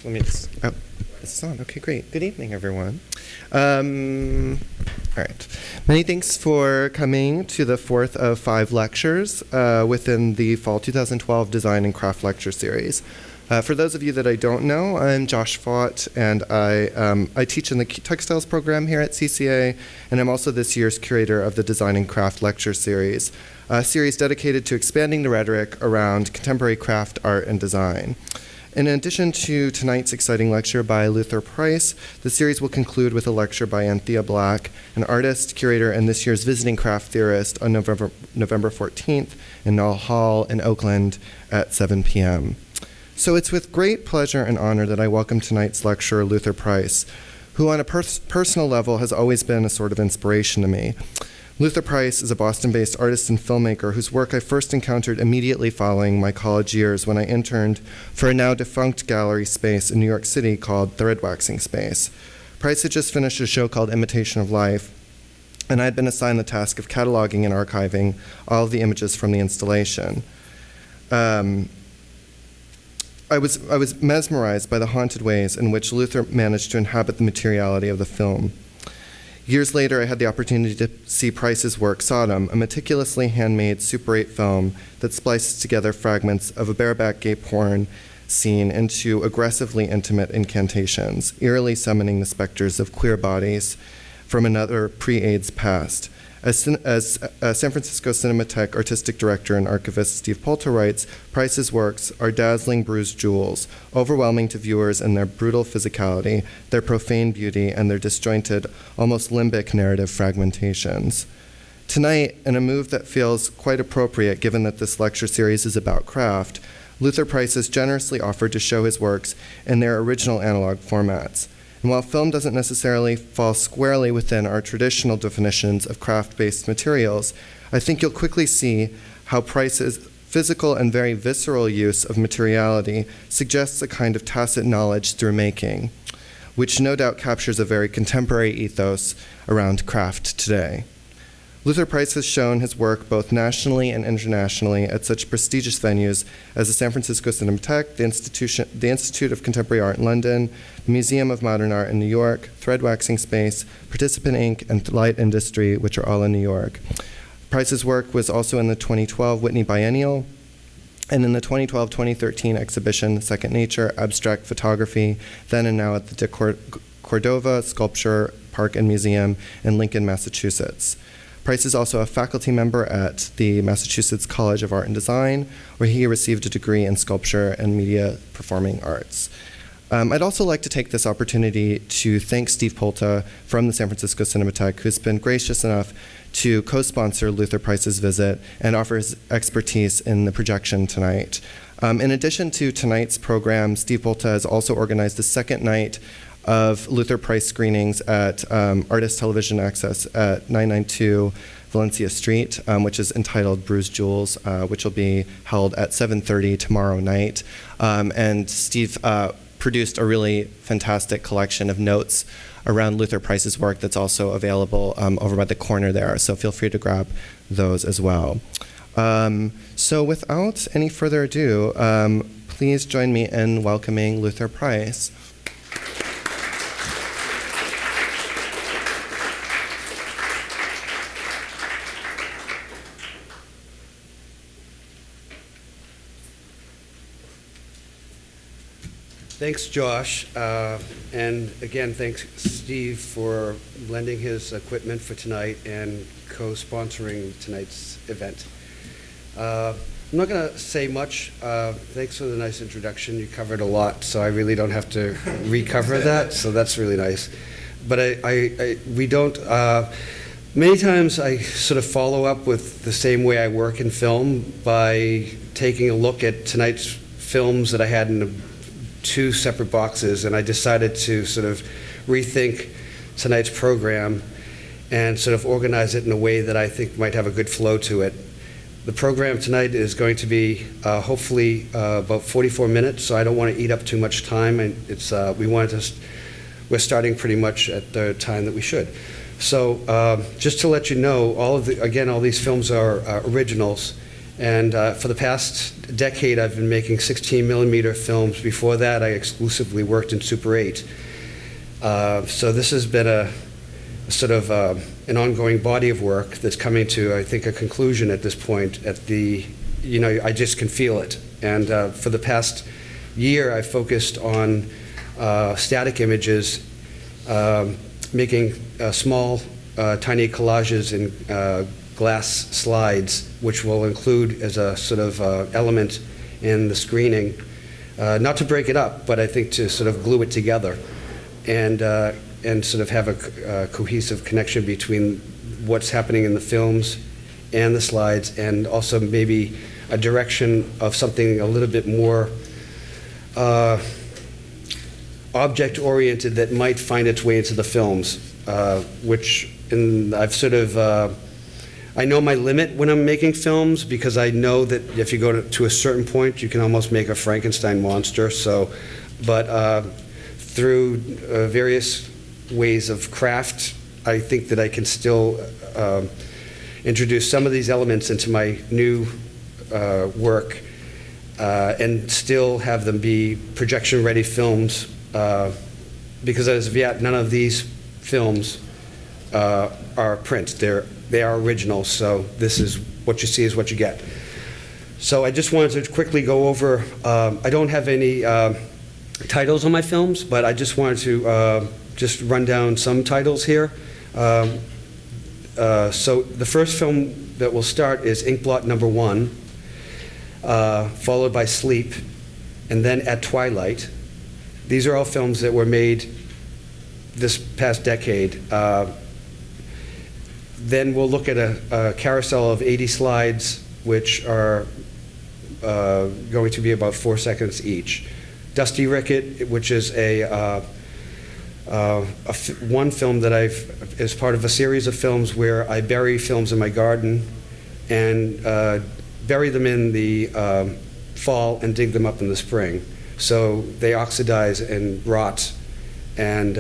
let me just, oh, this is on. Okay, great. Good evening, everyone. All right. Many thanks for coming to the fourth of 5 lectures within the Fall 2012 Design and Craft Lecture Series. For those of you that I don't know, I'm Josh Fott, and I teach in the Textiles program here at CCA, and I'm also this year's curator of the Design and Craft Lecture Series, a series dedicated to expanding the rhetoric around contemporary craft, art, and design. In addition to tonight's exciting lecture by Luther Price, the series will conclude with a lecture by Anthea Black, an artist, curator, and this year's visiting craft theorist on November 14th in Null Hall in Oakland at 7 p.m. So it's with great pleasure and honor that I welcome tonight's lecturer, Luther Price, who on a personal level has always been a sort of inspiration to me. Luther Price is a Boston-based artist and filmmaker whose work I first encountered immediately following my college years when I interned for a now-defunct gallery space in New York City called Thread Waxing Space. Price had just finished a show called Imitation of Life, and I had been assigned the task of cataloging and archiving all of the images from the installation. I was mesmerized by the haunted ways in which Luther managed to inhabit the materiality of the film. Years later, I had the opportunity to see Price's work, Sodom, a meticulously handmade Super 8 film that splices together fragments of a bareback gay porn scene into aggressively intimate incantations, eerily summoning the specters of queer bodies from another pre-AIDS past. As San Francisco Cinematheque artistic director and archivist Steve Polter writes, Price's works are dazzling bruised jewels, overwhelming to viewers in their brutal physicality, their profane beauty, and their disjointed, almost limbic narrative fragmentations. Tonight, in a move that feels quite appropriate given that this lecture series is about craft, Luther Price has generously offered to show his works in their original analog formats. And while film doesn't necessarily fall squarely within our traditional definitions of craft-based materials, I think you'll quickly see how Price's physical and very visceral use of materiality suggests a kind of tacit knowledge through making, which no doubt captures a very contemporary ethos around craft today. Luther Price has shown his work both nationally and internationally at such prestigious venues as the San Francisco Cinematheque, the Institute of Contemporary Art in London, the Museum of Modern Art in New York, Thread Waxing Space, Participant Inc., and Light Industry, which are all in New York. Price's work was also in the 2012 Whitney Biennial, and in the 2012-2013 exhibition, Second Nature, Abstract Photography, then and now at the DeCordova Sculpture Park and Museum in Lincoln, Massachusetts. Price is also a faculty member at the Massachusetts College of Art and Design, where he received a degree in sculpture and media performing arts. I'd also like to take this opportunity to thank Steve Polta from the San Francisco Cinematheque, who's been gracious enough to co-sponsor Luther Price's visit and offer his expertise in the projection tonight. In addition to tonight's program, Steve Polta has also organized the second night of Luther Price screenings at Artist Television Access at 992 Valencia Street, which is entitled Bruised Jewels, which will be held at 7:30 tomorrow night. And Steve produced a really fantastic collection of notes around Luther Price's work that's also available over by the corner there, so feel free to grab those as well. So without any further ado, please join me in welcoming Luther Price. Thanks, Josh. And again, thanks, Steve, for lending his equipment for tonight and co-sponsoring tonight's event. I'm not going to say much. Thanks for the nice introduction. You covered a lot, so I really don't have to recover that, so that's really nice. But we don't, many times I sort of follow up with the same way I work in film by taking a look at tonight's films that I had in the 2 separate boxes, and I decided to sort of rethink tonight's program and sort of organize it in a way that I think might have a good flow to it. The program tonight is going to be hopefully about 44 minutes, so I don't want to eat up too much time, and we're starting pretty much at the time that we should. So just to let you know, all these films are originals, And for the past decade, I've been making 16 millimeter films. Before that, I exclusively worked in Super 8. So this has been a sort of an ongoing body of work that's coming to, I think, a conclusion at this point. I just can feel it. And for the past year, I focused on static images, making small, tiny collages in glass slides, which will include as a sort of element in the screening. Not to break it up, but I think to sort of glue it together and sort of have a cohesive connection between what's happening in the films and the slides, and also maybe a direction of something a little bit more object-oriented that might find its way into the films, I've sort of, I know my limit when I'm making films, because I know that if you go to a certain point, you can almost make a Frankenstein monster. But through various ways of craft, I think that I can still introduce some of these elements into my new work and still have them be projection-ready films, because as of yet, none of these films are print. They are original, so this is what you see is what you get. So I just wanted to quickly go over, I don't have any titles on my films, but I just wanted to just run down some titles here. So the first film that will start is Inkblot number 1, followed by Sleep, and then At Twilight. These are all films that were made this past decade. Then we'll look at a carousel of 80 slides, which are going to be about 4 seconds each. Dusty Ricket, which is one film that is part of a series of films where I bury films in my garden and bury them in the fall and dig them up in the spring. So they oxidize and rot. And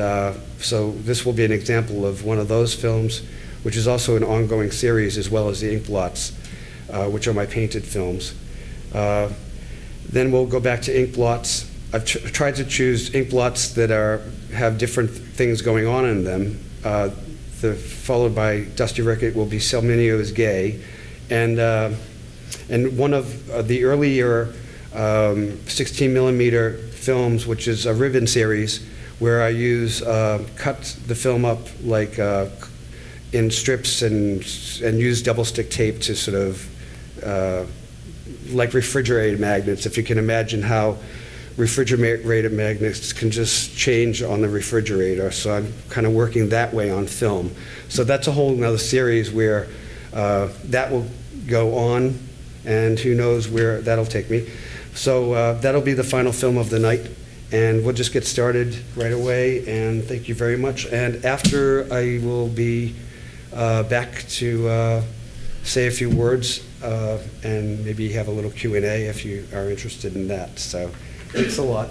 so this will be an example of one of those films, which is also an ongoing series, as well as the Inkblots, which are my painted films. Then we'll go back to Inkblots. I've tried to choose Inkblots that have different things going on in them. Followed by Dusty Ricket will be Selminio is Gay. And one of the earlier 16 millimeter films, which is a ribbon series, where I cut the film up like in strips and use double stick tape to sort of like refrigerator magnets, if you can imagine how refrigerator magnets can just change on the refrigerator. So I'm kind of working that way on film. So that's a whole nother series where that will go on, and who knows where that'll take me. So that'll be the final film of the night, and we'll just get started right away, and thank you very much. And after, I will be back to say a few words and maybe have a little Q&A if you are interested in that. So thanks a lot.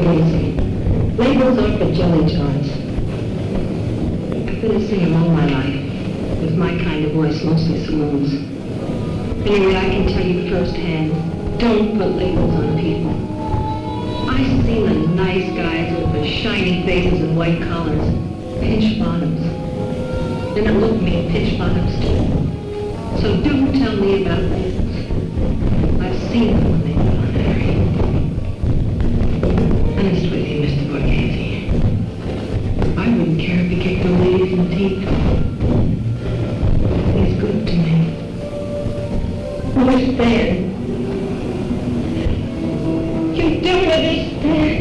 Borghese. Labels are for jelly jars. I've been a singer all my life, with my kind of voice, mostly saloons. Anyway, I can tell you firsthand, don't put labels on people. I've seen the nice guys with the shiny faces and white collars, pinch bottoms. And it looked me pinch bottoms too. So do tell me about labels. I've seen them when they put on Harry. Honest with you, Mr. Borghese. I wouldn't care if he kicked the ladies in the teeth. He's good to me. Understand? You don't understand.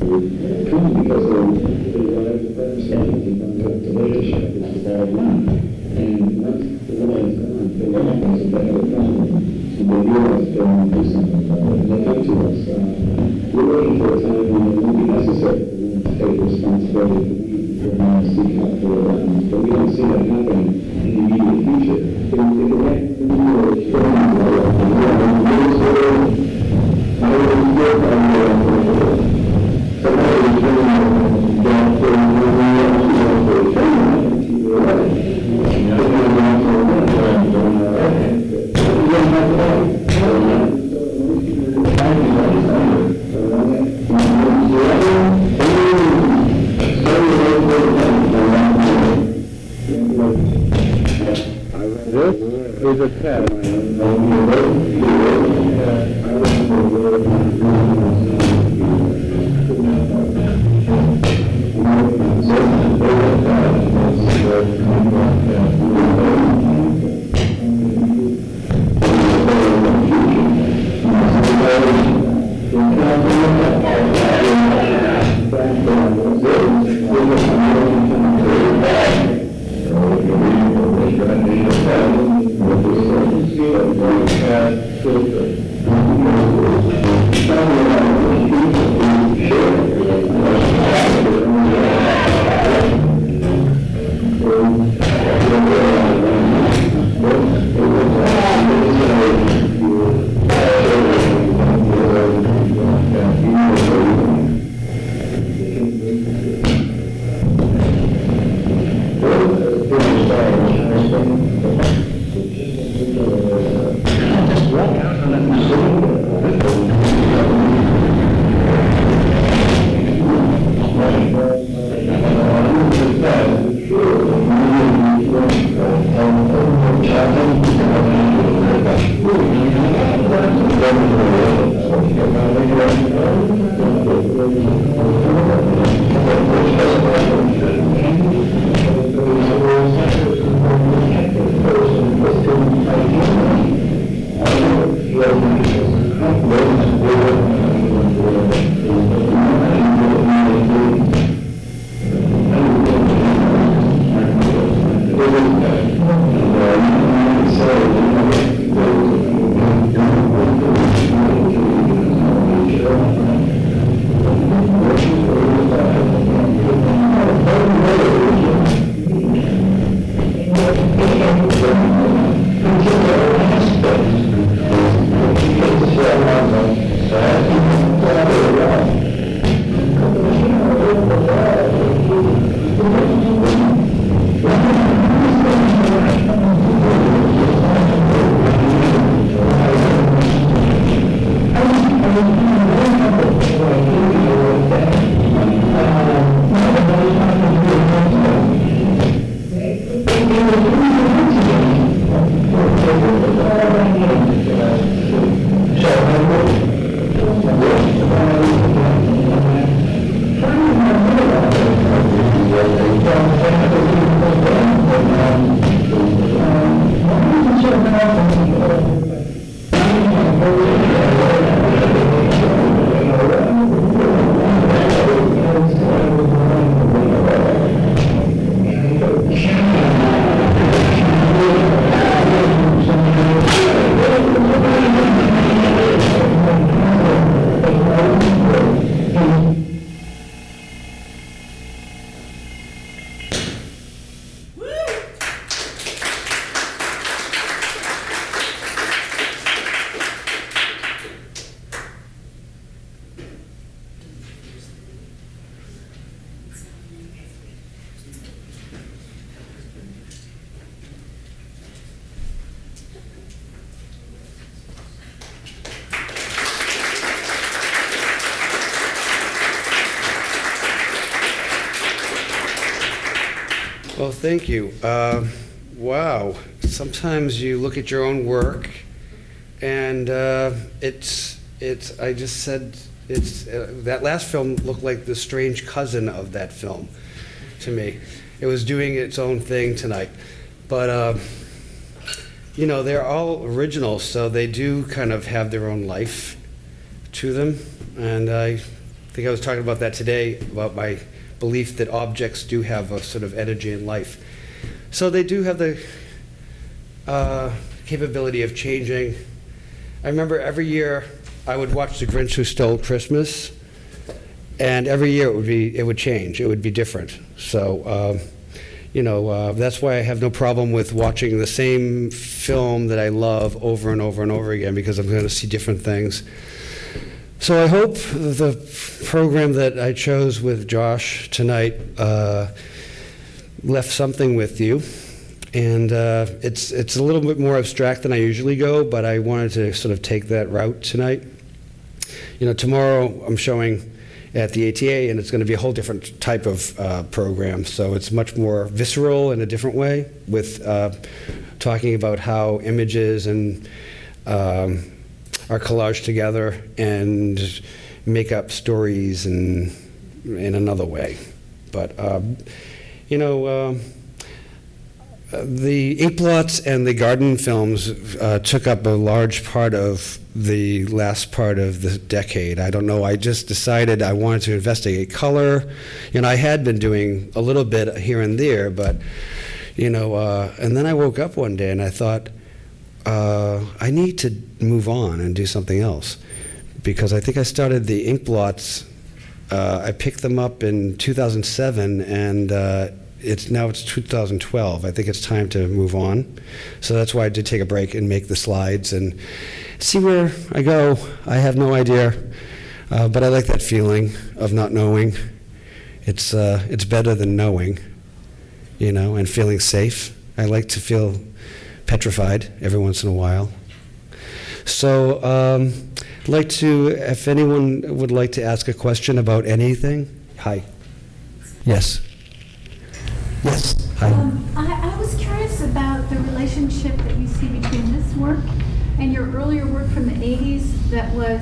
Come because they understanding the relationship is the bottom line. And once the woman is gone, they realize that they have a problem. And they realize they want to do something about it. And they come to us. We're waiting for a time when it won't be necessary for women to take responsibility for men to seek out for their own. But we don't see that happening in the immediate future. If the women Well, thank you. Wow. Sometimes you look at your own work, and I just said, that last film looked like the strange cousin of that film to me. It was doing its own thing tonight. But, you know, they're all original, so they do kind of have their own life to them. And I think I was talking about that today, about my belief that objects do have a sort of energy and life. So they do have the capability of changing. I remember every year I would watch The Grinch Who Stole Christmas, and every year it would change. It would be different. So, you know, that's why I have no problem with watching the same film that I love over and over and over again, because I'm going to see different things. So I hope the program that I chose with Josh tonight left something with you. And it's a little bit more abstract than I usually go, but I wanted to sort of take that route tonight. You know, tomorrow I'm showing at the ATA, and it's going to be a whole different type of program. So it's much more visceral in a different way, with talking about how images and are collaged together and make up stories in another way. But the ink blots and the garden films took up a large part of the last part of the decade. I don't know, I just decided I wanted to investigate color. I had been doing a little bit here and there, but, and then I woke up one day and I thought, I need to move on and do something else. Because I think I started the ink blots, I picked them up in 2007, and it's 2012. I think it's time to move on. So that's why I did take a break and make the slides and see where I go. I have no idea, but I like that feeling of not knowing. It's better than knowing, and feeling safe. I like to feel petrified every once in a while. So I'd like to, if anyone would like to ask a question about anything. Hi. Yes. Yes. Hi. I was curious about the relationship that you see between this work and your earlier work from the 80s that was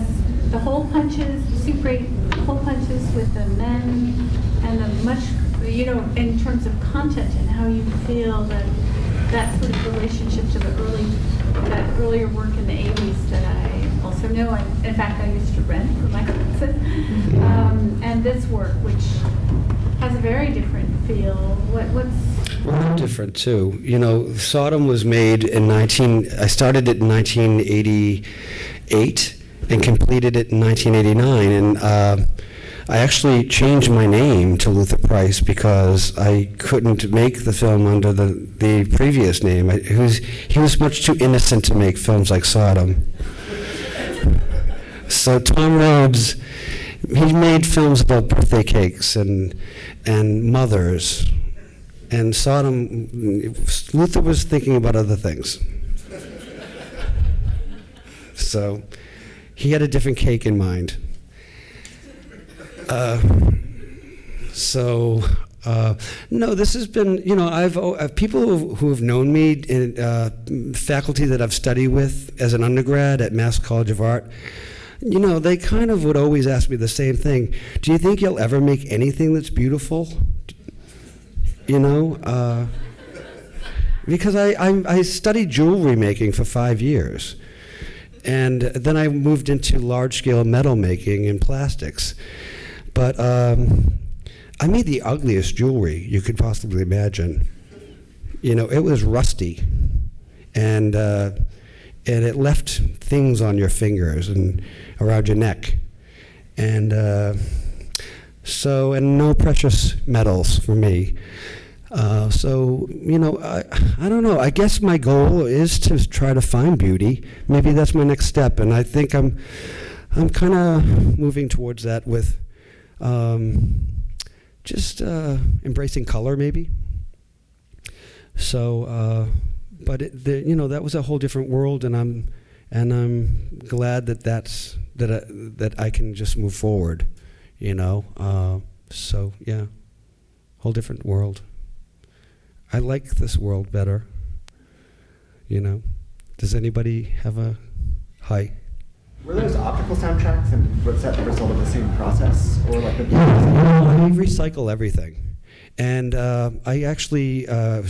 the hole punches, the Super 8 hole punches with the men, and the much, in terms of content and how you feel that sort of relationship to that earlier work in the 80s that I also know. In fact, I used to rent for my classes. And this work, which has a very different feel. Well, different too. Sodom was made I started it in 1988 and completed it in 1989. And I actually changed my name to Luther Price because I couldn't make the film under the previous name. He was much too innocent to make films like Sodom. So Tom Rhodes, he made films about birthday cakes and mothers. And Sodom, Luther was thinking about other things. So he had a different cake in mind. No, this has been, I've people who have known me, in faculty that I've studied with as an undergrad at Mass College of Art, they kind of would always ask me the same thing. Do you think you'll ever make anything that's beautiful? Because I studied jewelry making for 5 years. And then I moved into large-scale metal making and plastics. But I made the ugliest jewelry you could possibly imagine. It was rusty. And it left things on your fingers and around your neck. And and no precious metals for me. I don't know. I guess my goal is to try to find beauty. Maybe that's my next step, and I think I'm kind of moving towards that with just embracing color, maybe. So, but that was a whole different world, and I'm glad that I can just move forward. So yeah, whole different world. I like this world better. Does anybody have a hi? Were those optical soundtracks, and was that the result of the same process, or like a? I recycle everything, and I actually at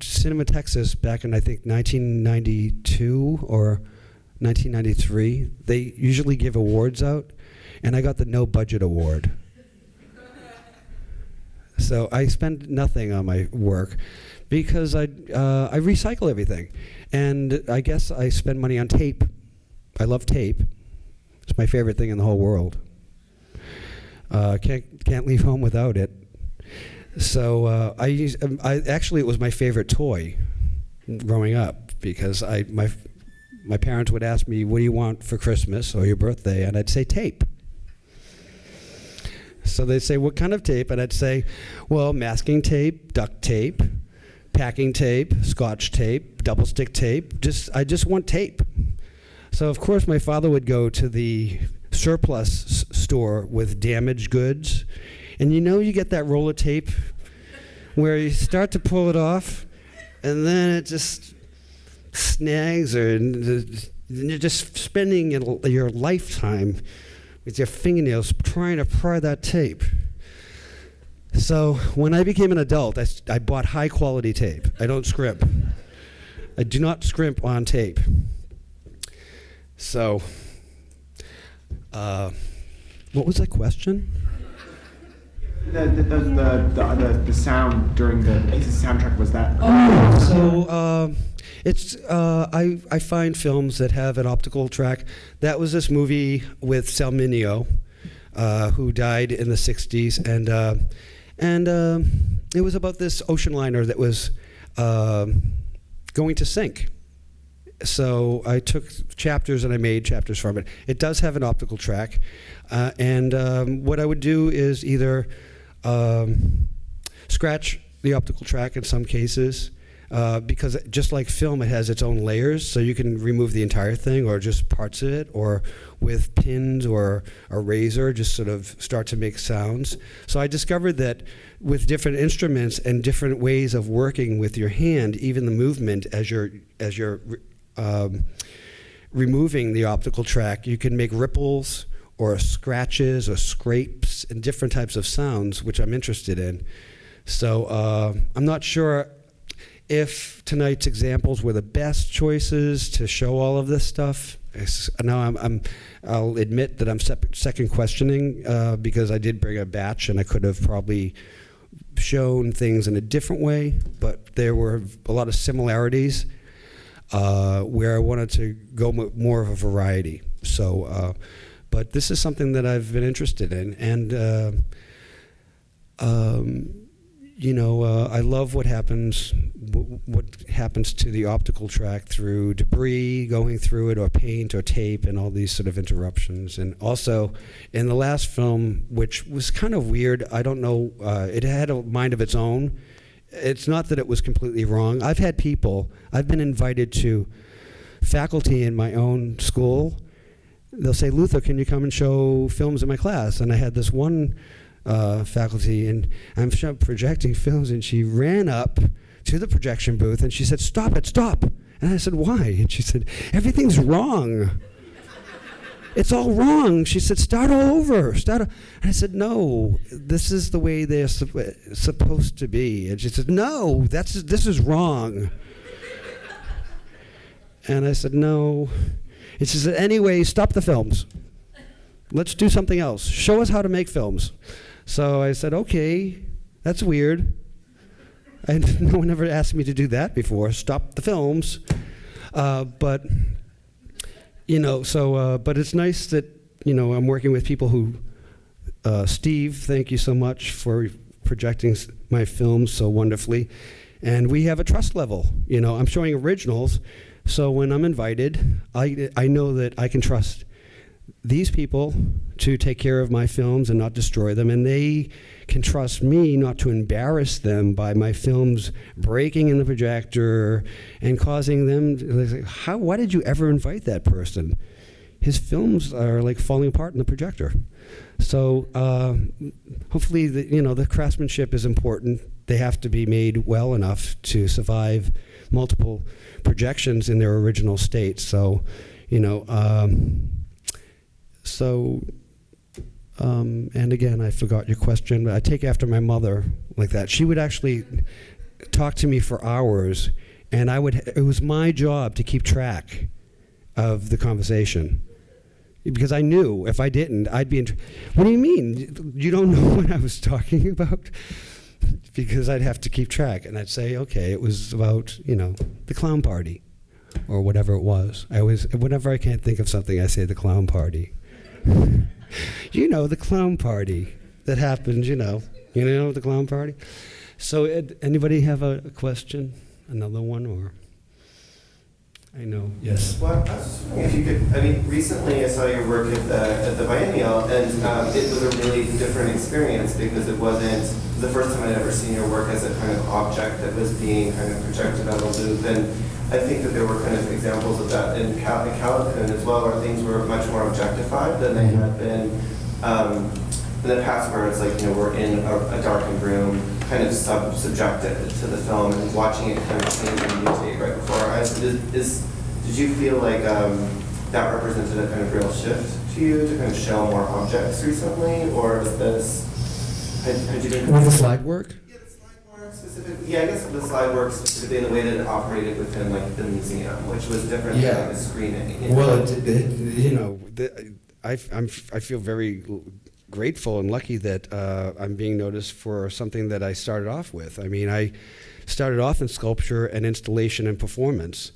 Cinematheque back in I think 1992 or 1993, they usually give awards out, and I got the no budget award. So I spend nothing on my work because I recycle everything. And I guess I spend money on tape. I love tape. It's my favorite thing in the whole world. Can't leave home without it. So actually it was my favorite toy growing up because my parents would ask me, what do you want for Christmas or your birthday? And I'd say tape. So they'd say, what kind of tape? And I'd say, well, masking tape, duct tape, packing tape, scotch tape, double stick tape. I just want tape. So of course my father would go to the surplus store with damaged goods. And you get that roll of tape where you start to pull it off, and then it just snags, and you're just spending your lifetime with your fingernails trying to pry that tape. So when I became an adult, I bought high-quality tape. I don't scrimp. I do not scrimp on tape. So, what was that question? The sound during the soundtrack, was that? I find films that have an optical track. That was this movie with Salminio, who died in the 60s, and it was about this ocean liner that was going to sink. So I took chapters and I made chapters from it. It does have an optical track, and what I would do is either scratch the optical track in some cases, because just like film, it has its own layers, so you can remove the entire thing or just parts of it, or with pins or a razor, just sort of start to make sounds. So I discovered that with different instruments and different ways of working with your hand, even the movement as you're removing the optical track, you can make ripples or scratches or scrapes and different types of sounds, which I'm interested in. So I'm not sure if tonight's examples were the best choices to show all of this stuff. Now I'll admit that I'm second questioning because I did bring a batch and I could have probably shown things in a different way, but there were a lot of similarities where I wanted to go more of a variety. So, but this is something that I've been interested in, and I love what happens to the optical track through debris going through it, or paint or tape, and all these sort of interruptions. And also, in the last film, which was kind of weird, I don't know, it had a mind of its own. It's not that it was completely wrong. I've been invited to faculty in my own school. They'll say, Luther, can you come and show films in my class? And I had this one faculty, and I'm projecting films, and she ran up to the projection booth and she said, stop it, stop. And I said, why? And she said, everything's wrong. It's all wrong. She said, start all over. And I said, no, this is the way they're supposed to be. And she said, no, this is wrong. And I said, no. And she said, anyway, stop the films. Let's do something else. Show us how to make films. So I said, okay, that's weird. And no one ever asked me to do that before, stop the films. But it's nice that, I'm working with people who, Steve, thank you so much for projecting my films so wonderfully. And we have a trust level. I'm showing originals, so when I'm invited, I know that I can trust these people to take care of my films and not destroy them, and they can trust me not to embarrass them by my films breaking in the projector and causing them to say, why did you ever invite that person? His films are like falling apart in the projector. So hopefully the craftsmanship is important. They have to be made well enough to survive multiple projections in their original state. So and again, I forgot your question, but I take after my mother like that. She would actually talk to me for hours, and it was my job to keep track of the conversation. Because I knew if I didn't, I'd be what do you mean? You don't know what I was talking about? Because I'd have to keep track, and I'd say, okay, it was about, the clown party, or whatever it was. Whenever I can't think of something, I say the clown party. The clown party that happened, the clown party. So anybody have a question? Another one, or? I know, yes. Well, I was just wondering if you could, recently I saw your work at the Biennial, and it was a really different experience because it wasn't the first time I'd ever seen your work as a kind of object that was being kind of projected on a loop. And I think that there were kind of examples of that in Calicut as well, where things were much more objectified than they had been in the past where it's like, we're in a darkened room, kind of subjected to the film and watching it kind of change and mutate right before our eyes. Did you feel like that represented a kind of real shift to you to kind of show more objects recently, or is this, had you been... With the slide work? Yeah, the slide work specifically. Yeah, I guess the slide work specifically in the way that it operated within like the museum, which was different than like, the screening. Well, I feel very grateful and lucky that I'm being noticed for something that I started off with. I mean, I started off in sculpture and installation and performance,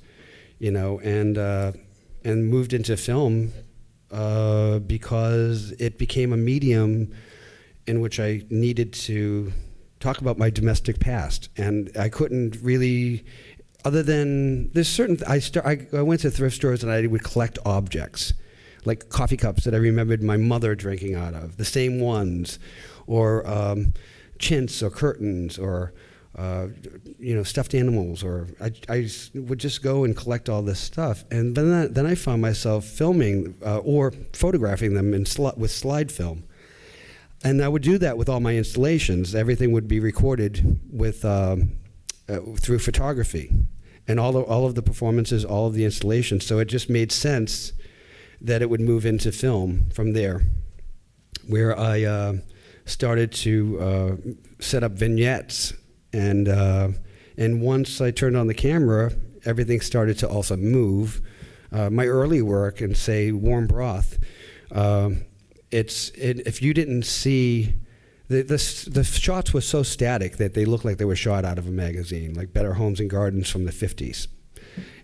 and moved into film because it became a medium in which I needed to talk about my domestic past, and I couldn't really, other than there's certain. I went to thrift stores and I would collect objects, like coffee cups that I remembered my mother drinking out of, the same ones, or chintz or curtains or stuffed animals, or I would just go and collect all this stuff, and then I found myself filming or photographing them with slide film, and I would do that with all my installations. Everything would be recorded with through photography, and all of the performances, all of the installations. So it just made sense that it would move into film from there, where I started to set up vignettes. And once I turned on the camera, everything started to also move. My early work in, say, Warm Broth, if you didn't see, the shots were so static that they looked like they were shot out of a magazine, like Better Homes and Gardens from the 50s.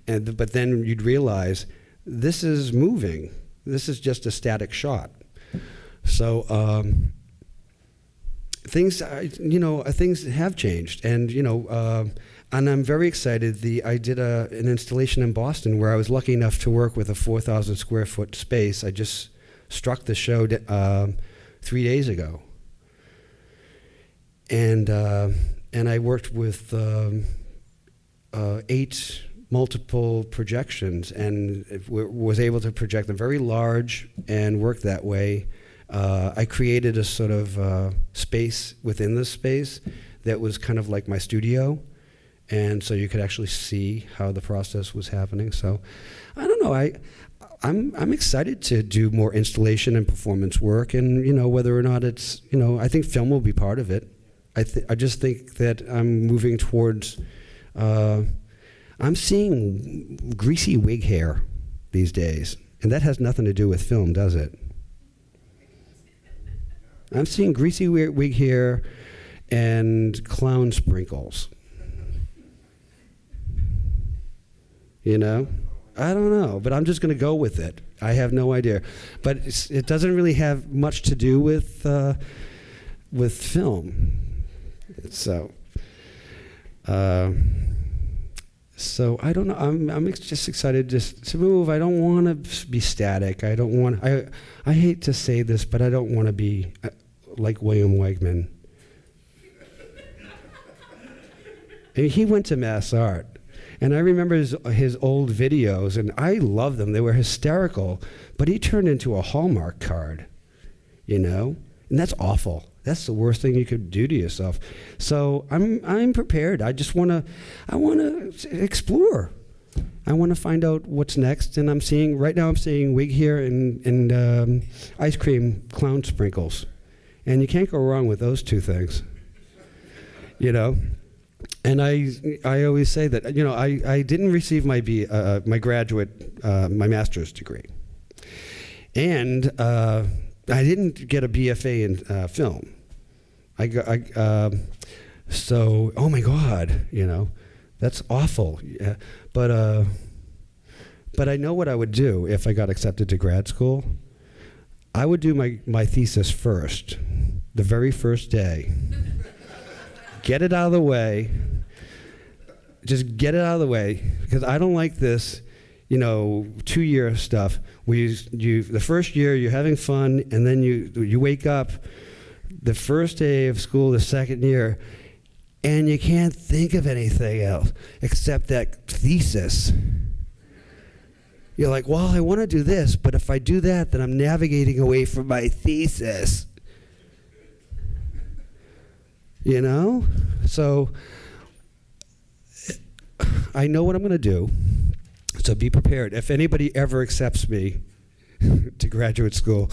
But then you'd realize, this is moving. This is just a static shot. So things have changed, and and I'm very excited. I did an installation in Boston where I was lucky enough to work with a 4,000 square foot space. I just struck the show 3 days ago, and I worked with 8 multiple projections, and was able to project them very large and work that way. I created a sort of space within the space that was kind of like my studio, and so you could actually see how the process was happening. So I don't know, I'm excited to do more installation and performance work, and whether or not it's, I think film will be part of it. I just think that I'm moving towards I'm seeing greasy wig hair these days, and that has nothing to do with film, does it? I'm seeing greasy wig hair and clown sprinkles. I don't know, but I'm just going to go with it. I have no idea, but it doesn't really have much to do with film. So I don't know. I'm just excited just to move. I don't want to be static. I don't want. I hate to say this, but I don't want to be like William Wegman. And he went to MassArt, and I remember his old videos, and I love them. They were hysterical, but he turned into a Hallmark card, and that's awful. That's the worst thing you could do to yourself. So I'm prepared. I want to explore. I want to find out what's next. And I'm seeing wig hair and ice cream clown sprinkles, and you can't go wrong with those two things. And I always say that I didn't receive my master's degree, and I didn't get a BFA in film. So, oh my God, that's awful. Yeah. But I know what I would do if I got accepted to grad school. I would do my thesis first, the very first day. Get it out of the way. Just get it out of the way, because I don't like this, 2-year stuff where the first year you're having fun, and then you wake up the first day of school, the second year, and you can't think of anything else except that thesis. You're like, well, I want to do this, but if I do that, then I'm navigating away from my thesis. You know? So I know what I'm going to do, so be prepared. If anybody ever accepts me to graduate school,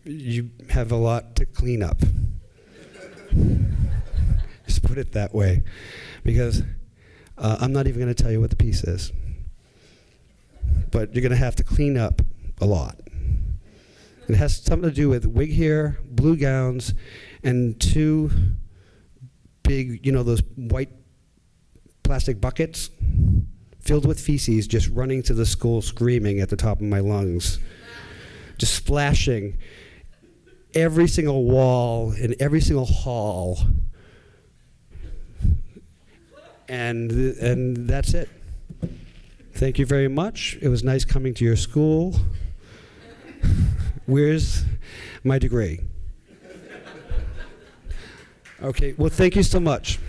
you have a lot to clean up. Just put it that way. Because I'm not even going to tell you what the piece is. But you're going to have to clean up a lot. It has something to do with wig hair, blue gowns, and 2 big, you know, those white plastic buckets filled with feces just running to the school screaming at the top of my lungs. Just splashing every single wall in every single hall. And that's it. Thank you very much. It was nice coming to your school. Where's my degree? Okay, well, thank you so much.